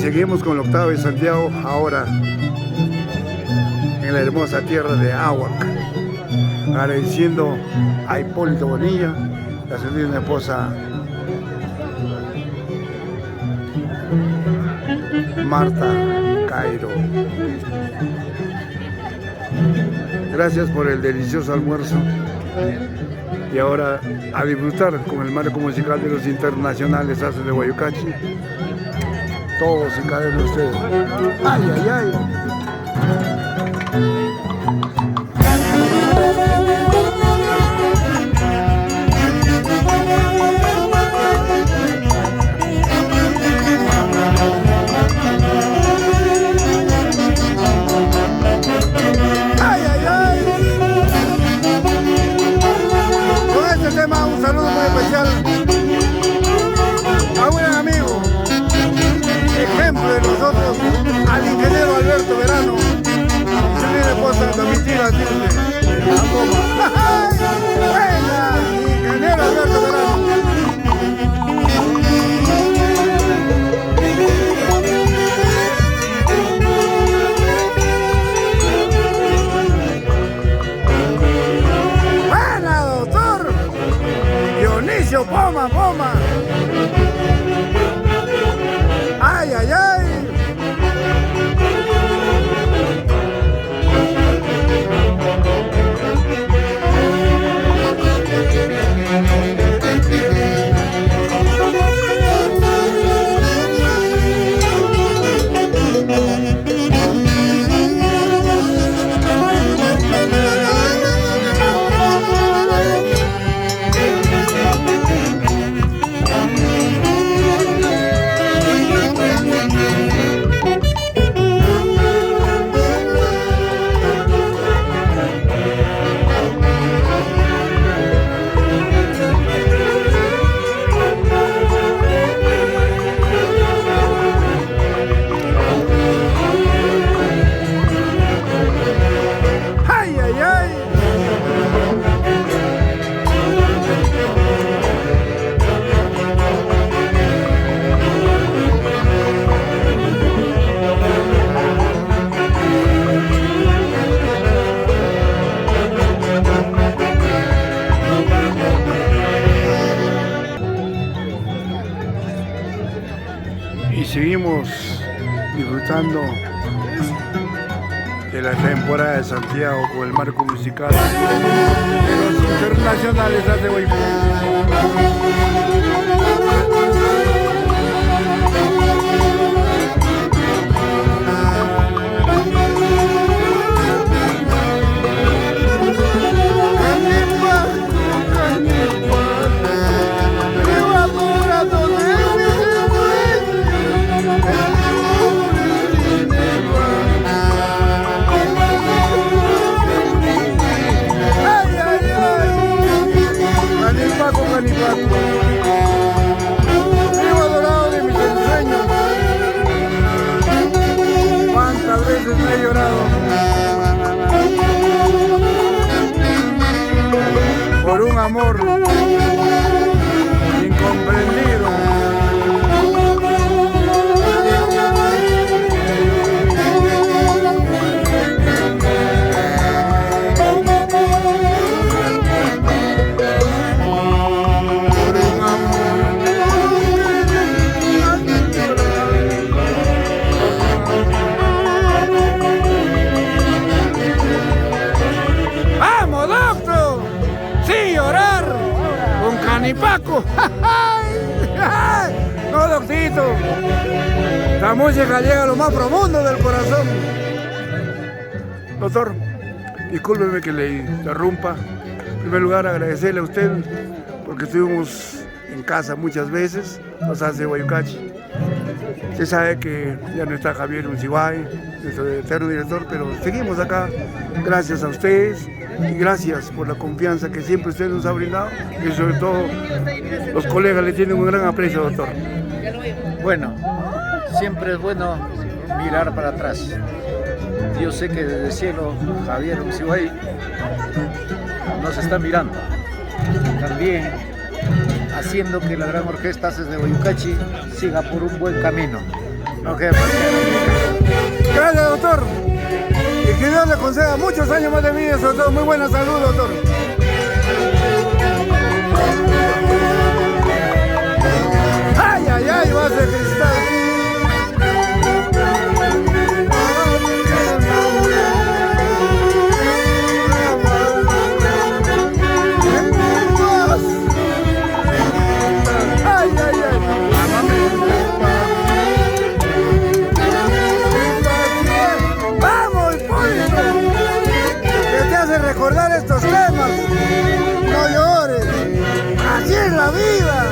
seguimos con el octavo de Santiago, ahora en la hermosa tierra de Ahuac, agradeciendo a Hipólito Bonilla, la señora esposa Marta Cairo. Gracias por el delicioso almuerzo y ahora a disfrutar con el marco musical de los internacionales Ases de Guayucachi. Todos y cada uno de ustedes. ¡Ay, ay, ay! Un saludo muy especial a un gran amigo, ejemplo de nosotros, al ingeniero Alberto Verano, y su linda esposa Domitila Silve. ¡Buena! Ingeniero Alberto Verano. ¡Poma, poma! ¡Ay, ay, ay! Y seguimos disfrutando de la temporada de Santiago con el marco musical de los internacionales Ases de Guayucachi. Vivo adorado de mis ensueños. Cuántas veces me he llorado por un amor incomprendido. ¡Canipaco! ¡No, doctito! La música llega a lo más profundo del corazón. Doctor, discúlpeme que le interrumpa. En primer lugar, agradecerle a usted porque estuvimos en casa muchas veces, los Ases de Guayucachi. Usted sabe que ya no está Javier Uncibay, nuestro eterno director, pero seguimos acá gracias a ustedes. Y gracias por la confianza que siempre usted nos ha brindado y sobre todo los colegas le tienen un gran aprecio, doctor. Bueno, siempre es bueno mirar para atrás. Yo sé que desde el cielo Javier Uncibay nos está mirando. También haciendo que la gran orquesta Ases de Guayucachi siga por un buen camino. Ok, pues. Gracias, doctor. Y que Dios le conceda muchos años más de vida, sobre todo muy buena salud, doctor. Ay, ay, ay, vas de cristal. Recordar estos temas, no llores, así es la vida.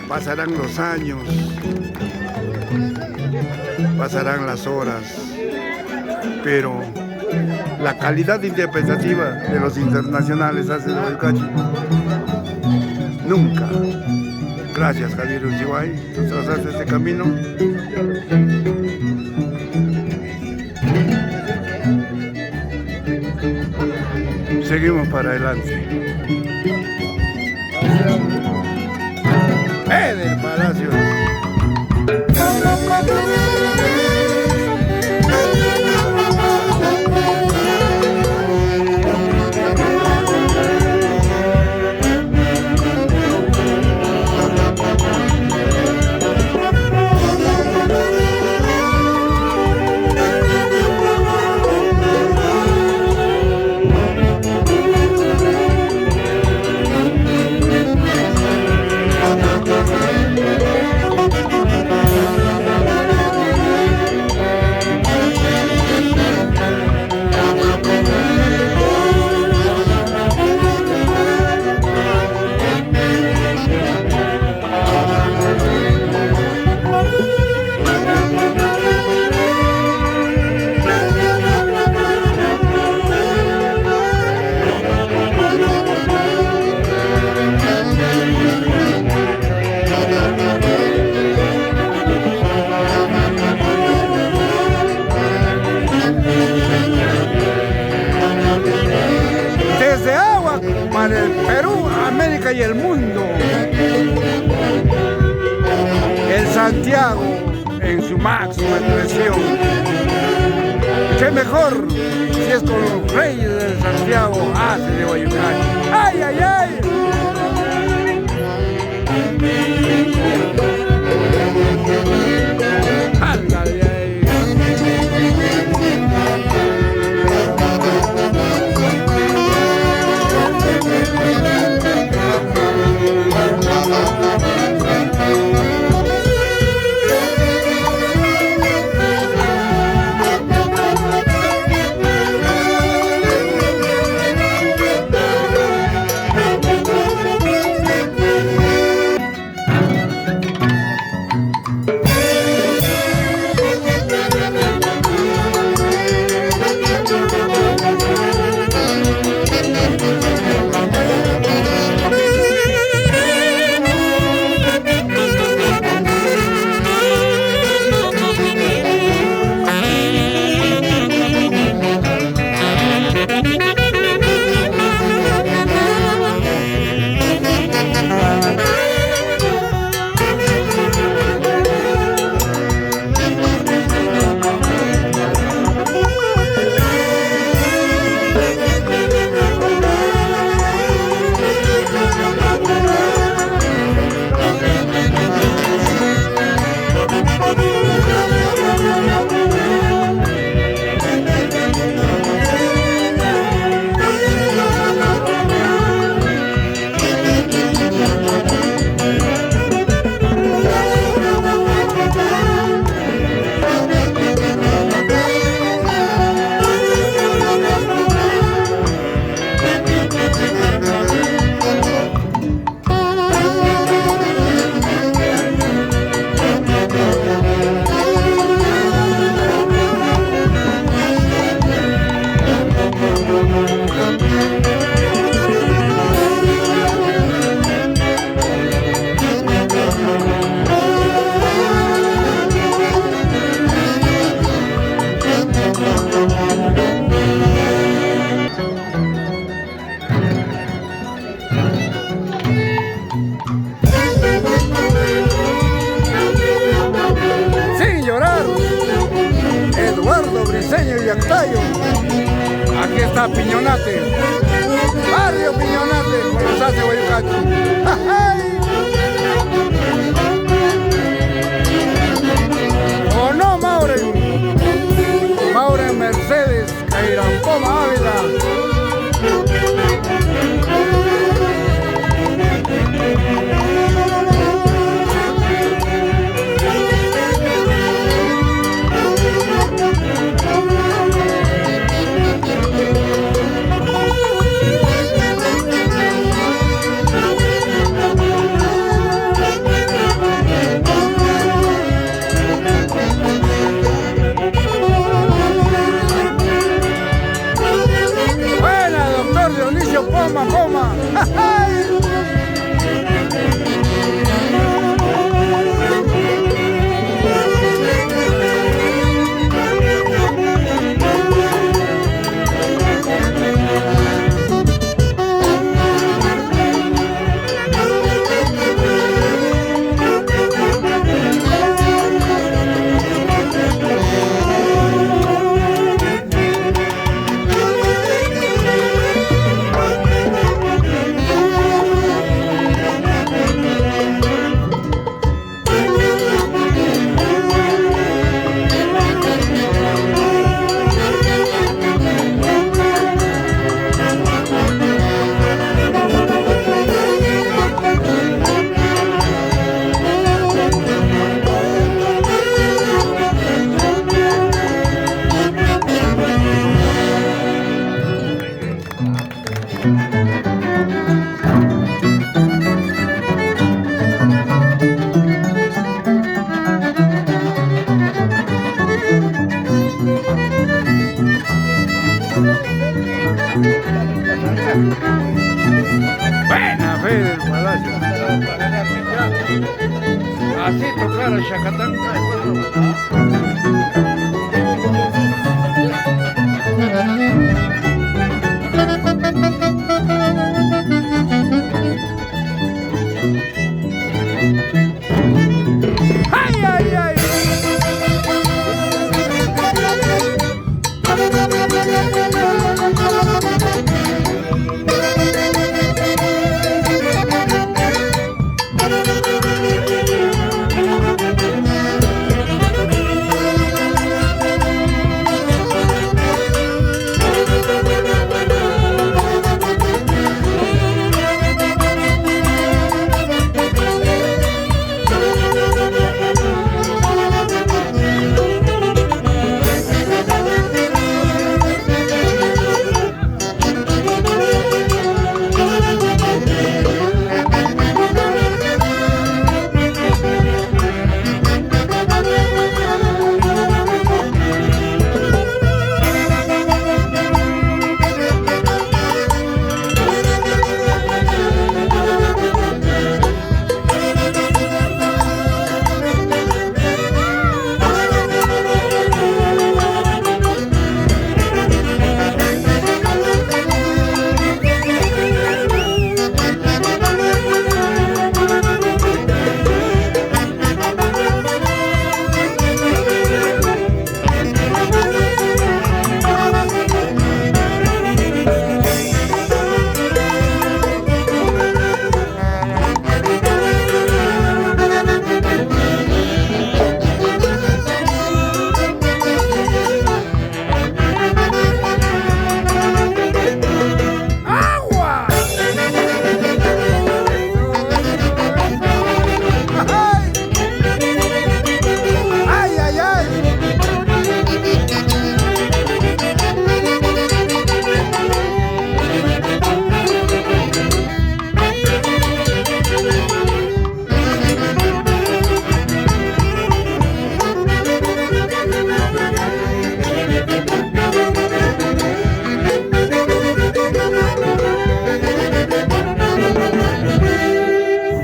Pasarán los años, pasarán las horas, pero la calidad interpretativa de los internacionales hace de Wayukachi nunca. Gracias, Javier Uchiway, tú trazaste este camino. Seguimos para adelante. Del Palacio. Para el Perú, América y el mundo. El Santiago en su máxima expresión. ¿Qué mejor si es con los reyes del Santiago hace de Wayukachi? ¡Ay, ay, ay! ¡Ándale ahí! Peña y Yactayo. Aquí está Piñonate, barrio Piñonate, con los hace Guayucachi. ¿O no, Mauren? Mauren Mercedes, Cairampoma, Ávila. Coma, coma. Buena fe del palacio. Así tocar el chacatán.